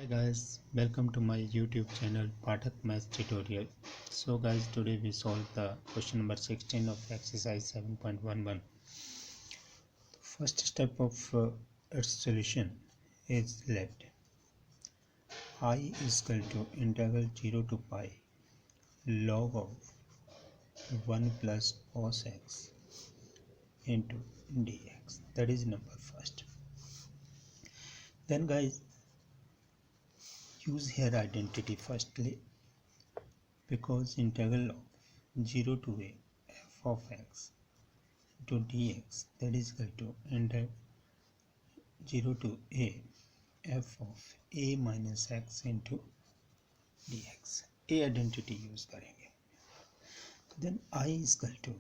Hi guys, welcome to my YouTube channel Pathak Math Tutorial. So guys, today we solve the question number 16 of exercise 7.11. First step of its solution is left. I is equal to integral 0 to pi log of 1 plus cos x into dx. That is number first. Then guys, use here identity firstly, because integral of 0 to a f of x to dx, that is equal to integral 0 to a f of a minus x into dx. a identity use करेंगे. Then I is equal to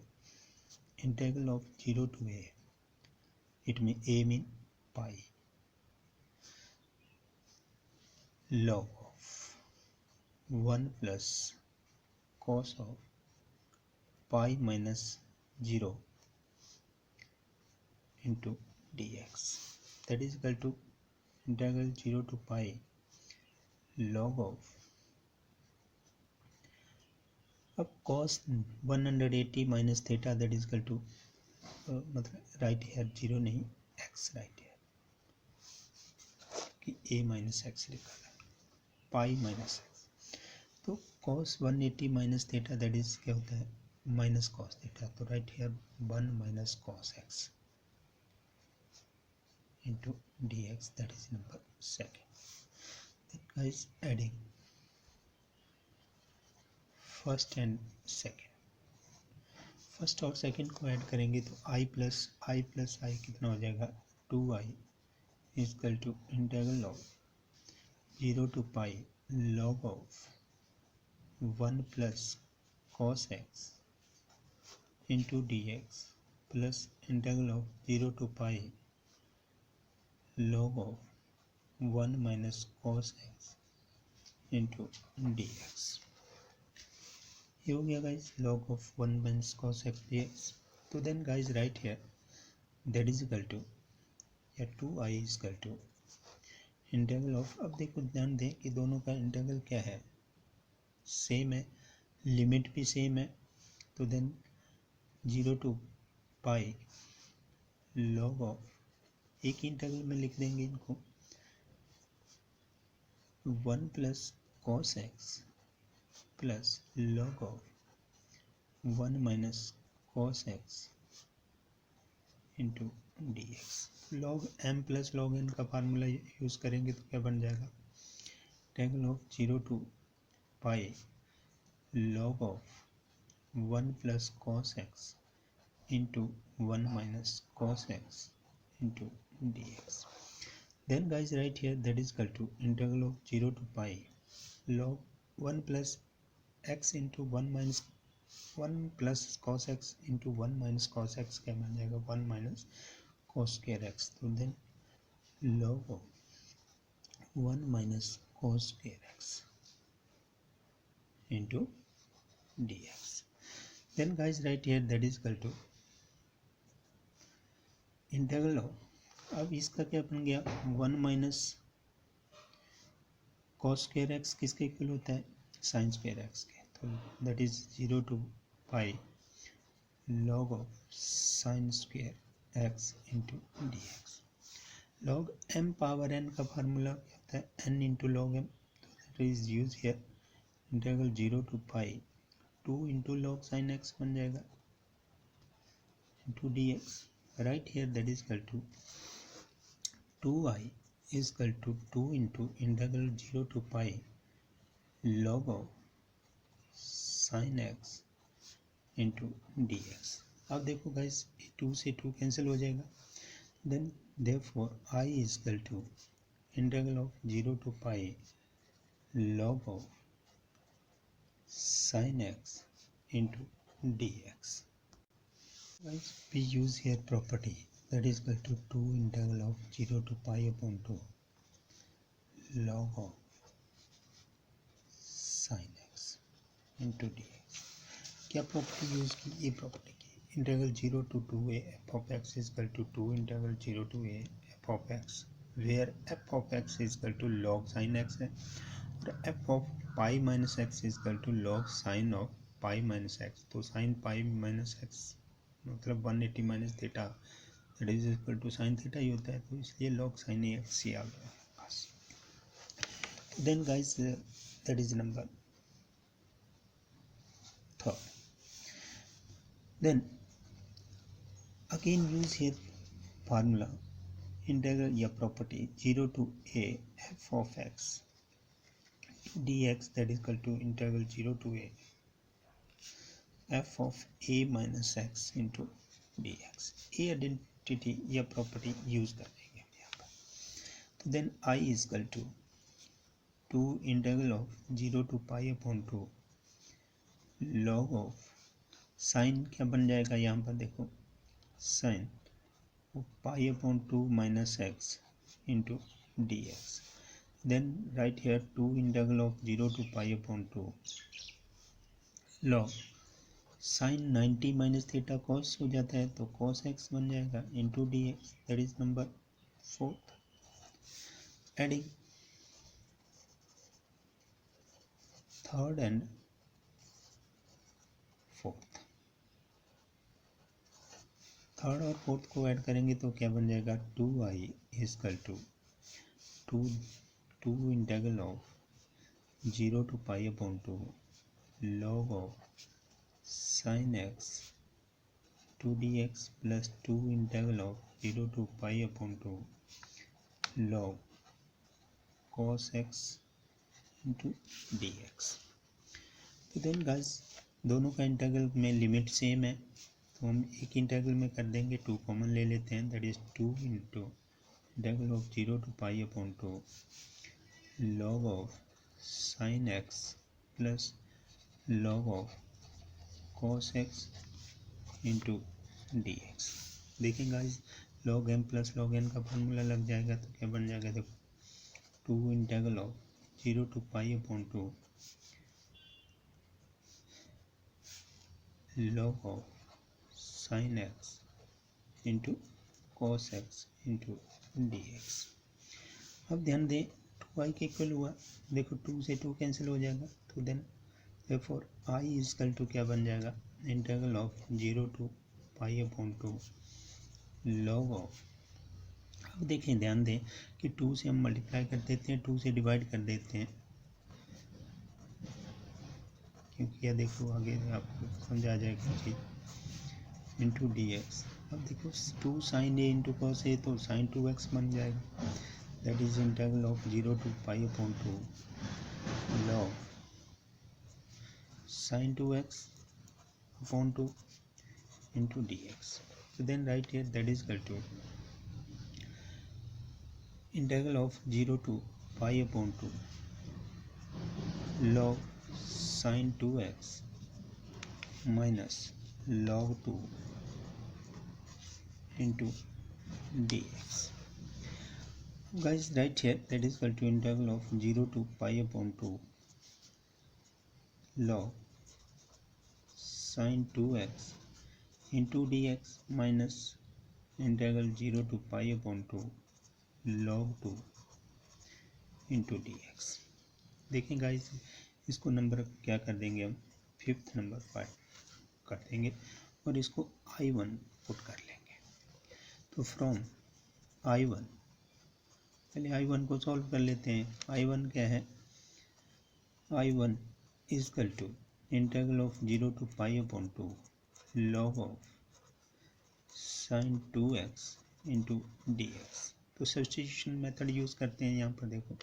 integral of 0 to a, it mean a mean pi log of 1 plus cos of pi minus 0 into dx, that is equal to integral 0 to pi log of, अब cos 180 minus theta, that is equal to मतलब right here 0 नहीं x right here कि a minus X लिखा है pi minus x, तो cos 180 minus theta that is क्या होता है माइनस cos थीटा, तो right here 1 minus cos x into dx, that is number second. Then guys, adding first and second, first और second को add करेंगे तो i plus I कितना हो जाएगा 2i is equal to integral of 0 to pi log of 1 plus cos x into dx plus integral of 0 to pi log of 1 minus cos x into dx. ये हो गया guys log of 1 minus cos x dx. तो then guys right here that is equal to या 2i is equal to integral of, अब देखो ध्यान दें कि दोनों का इंटीग्रल क्या है, सेम है, लिमिट भी सेम है, तो then 0 to pi log of एक इंटीग्रल में लिख देंगे इनको 1 plus cos x plus log of 1 minus cos x into dx. log m plus log n का फार्मूला यूज़ करेंगे तो क्या बन जाएगा, integral of 0 to pi log of 1 plus cos x into 1 minus cos x into dx. Then guys right here that is equal to integral of 0 to pi log 1 plus x into 1 minus 1 plus cos x into 1 minus cos x क्या बन जाएगा 1 minus cos square x, तो then log of 1 minus cos square x into dx. Then guys right here that is equal to integral of, अब इसका क्या बन गया 1 minus cos square X किसके इक्वल होता है साइन स्क्वायर एक्स के, तो that is 0 to pi log of sine square X into D X. Log M power N का फार्मूला क्या होता है एन इंटू लॉग एम, तो that is use here integral 0 to pi 2 into log sine X बन जाएगा into D x. Right here that is equal to 2i is equal to 2 into integral 0 to pi log of sin x into dx. अब देखो guys 2 से 2 cancel हो जाएगा, then therefore I is equal to integral of 0 to pi log of sin x into dx. Guys, we use here property that is equal to 2 integral of 0 to pi upon 2 log of sin x into dx. क्या property use की, ये property की integral 0 to 2a f of x is equal to 2 integral 0 to a f of x where f of x is equal to log sine x है और f of pi minus x is equal to log sine of pi minus x. तो sine pi minus x मतलब 180 minus theta that is equal to sine theta ही होता है, तो इसलिए log sine x ही आ गया बस। Then guys that is number third. Then again use here formula integral या property 0 to a f of x dx that is equal to integral 0 to a f of a minus x into dx। a identity या property use कर देंगे हम यहाँ पर। तो then I is equal to 2 integral of 0 to pi upon 2 log of sine क्या बन जाएगा यहाँ पर देखो sine pi upon 2 minus X into D X. Then right here 2 integral of 0 to pi upon 2 log sine 90 minus theta cos हो जाता है तो कॉस एक्स बन जाएगा into D X. That is number fourth. Adding third and fourth, third और fourth को add करेंगे तो क्या बन जाएगा 2i is equal to two integral of 0 to pi upon 2 log of sine X 2dx plus 2 integral of 0 to pi upon 2 log cos x into D x. तो then guys दोनों का इंटीग्रल में लिमिट सेम है तो हम एक integral में कर देंगे, 2 कॉमन ले लेते हैं that is 2 into integral of 0 to pi upon 2 log of sine x plus log of cos x into D x. देखें guys log m plus log n का फार्मूला लग जाएगा तो क्या बन जाएगा देखो 2 integral of 0 to pi upon 2 log of sin x into cos x into D x. अब ध्यान दें 2i के इक्वल हुआ, देखो 2 से 2 कैंसिल हो जाएगा तो then therefore i is equal to क्या बन जाएगा integral of 0 to pi upon 2 log of. अब देखें ध्यान दें कि 2 से हम मल्टीप्लाई कर देते हैं 2 से डिवाइड कर देते हैं क्योंकि यह देखो आगे आपको समझ आ जाएगा चीज इंटू डी एक्स। अब देखो 2 sine a into cos a तो साइन 2x बन जाएगा that is integral of 0 to pi upon 2 log sine 2x upon 2 into D x. तो then right here that is equal to integral of 0 to pi upon 2 log sine 2x minus log 2 into dx। Guys right here that is equal to integral of 0 to pi upon 2 log sin 2x into dx minus integral 0 to pi upon 2 log 2 into dx। देखें guys इसको number क्या कर देंगे हम 5th number पर कर देंगे और इसको I1 पुट कर लेंगे। तो फ्रॉम I1 पहले I1 को सॉल्व कर लेते हैं। I1 क्या है I1 is equal to integral of 0 to pi upon 2 log of sine 2x into D x. तो सब्स्टिट्यूशन मेथड यूज़ करते हैं यहाँ पर देखो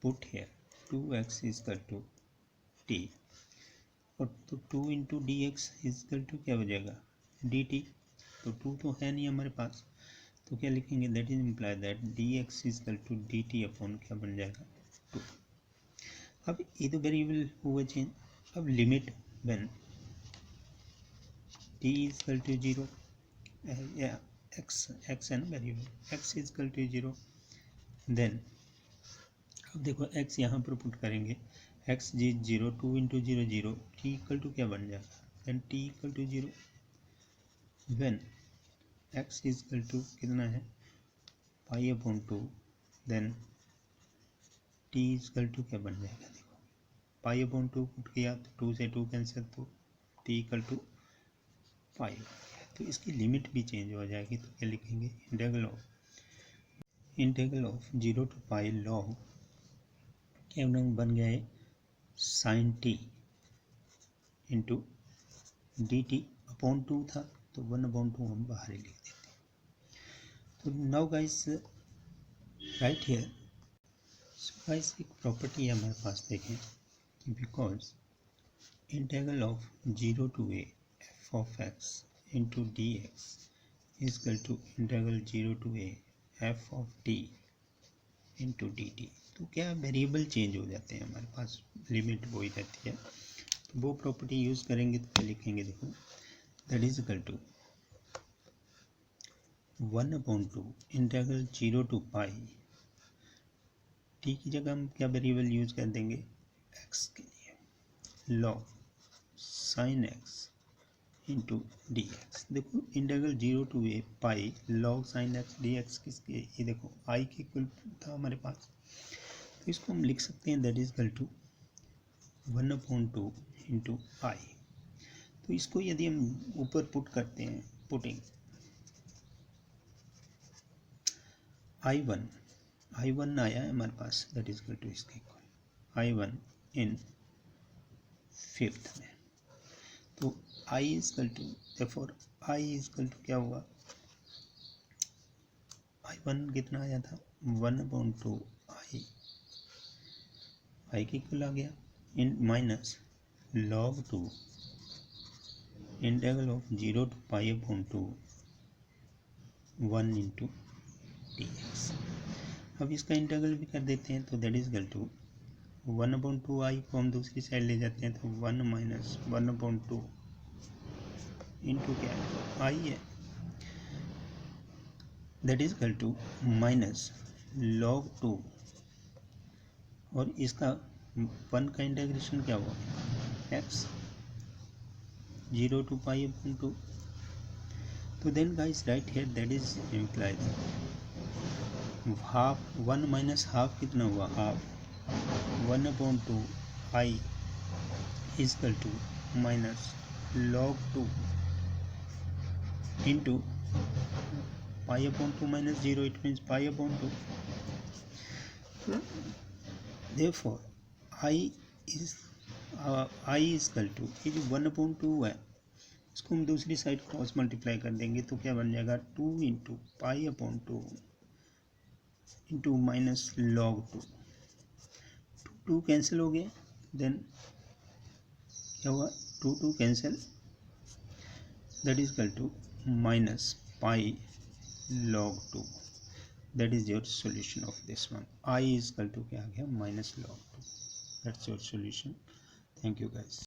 put here 2x is equal to t और तो 2 into D X is equal to क्या हो जाएगा डी टी। तो 2 तो है नहीं हमारे पास तो क्या लिखेंगे that is imply that D X is equal to D T upon क्या बन जाएगा 2। अब ये तो वेरिएबल हुआ चेंज। अब limit when T is equal to 0 या एक्स है ना variable X is equal to 0 then अब देखो x यहाँ पर पुट करेंगे एक्स जी 0 2 इंटू 0 0 टी इक्वल टू क्या बन जाएगा then T equal to 0 when X equal to कितना है pi upon 2 then t is equal to क्या बन जाएगा, देखो पाई अपॉन 2 पुट किया तो 2 से 2 कैंसिल, तो t इक्वल टू पाई बन गया। तो इसकी लिमिट भी चेंज हो जाएगी, तो क्या लिखेंगे, integral of 0 to pi log क्या बन गया है sine t into D T upon 2 था, तो 1 अपॉन 2 हम बाहर ही लिख देते हैं। तो now guys right here, so guys एक प्रॉपर्टी है हमारे पास, देखें कि because integral of 0 to a f of x into D X is equal to integral 0 to a f of t into D T. तो क्या वेरिएबल चेंज हो जाते हैं, हमारे पास लिमिट वही रहती है, तो वो प्रॉपर्टी यूज़ करेंगे तो क्या लिखेंगे, देखो that is equal to 1 upon 2 integral 0 to pi T की जगह हम क्या वेरिएबल यूज कर देंगे, एक्स के लिए log sine x into D x. देखो integral 0 to a pi log sine x d x किसके, ये देखो आई के इक्वल था हमारे पास, तो इसको हम लिख सकते हैं that is equal to 1 upon 2 into I. तो इसको यदि हम ऊपर पुट करते हैं, पुटिंग I1 आया है हमारे पास, दैट इज इक्वल टू इसके इक्वल I1 इन फिफ्थ में, तो I is equal to therefore I is equal to क्या हुआ, I1 कितना आया था 1 अपॉन 2 I के इक्वल आ गया इन minus log 2 integral of 0 to pi upon 2 1 into D x. अब इसका इंटीग्रल भी कर देते हैं, तो that is equal to 1 upon 2 आई को हम दूसरी साइड ले जाते हैं, तो 1 माइनस 1 अपॉन 2 इंटू क्या आई है, that is equal to minus log 2, और इसका 1 का इंटीग्रेशन क्या हुआ एक्स 0 टू पाई अपॉन 2। तो then guys right here that is implied half 1 minus half कितना हुआ, half 1 upon 2 I is equal to minus log 2 into pi upon 2 minus 0, it means pi upon 2। Therefore I is equal to ये जो 1 upon 2 है, इसको हम दूसरी side cross multiply कर देंगे, तो क्या बन जाएगा 2 into pi upon 2 into minus log 2, 2 cancel हो गया, देन क्या हुआ 2 cancel, that is equal to minus pi log 2, that is your solution of this one। I is equal to क्या आ गया minus log 2, that's your solution। thank you guys।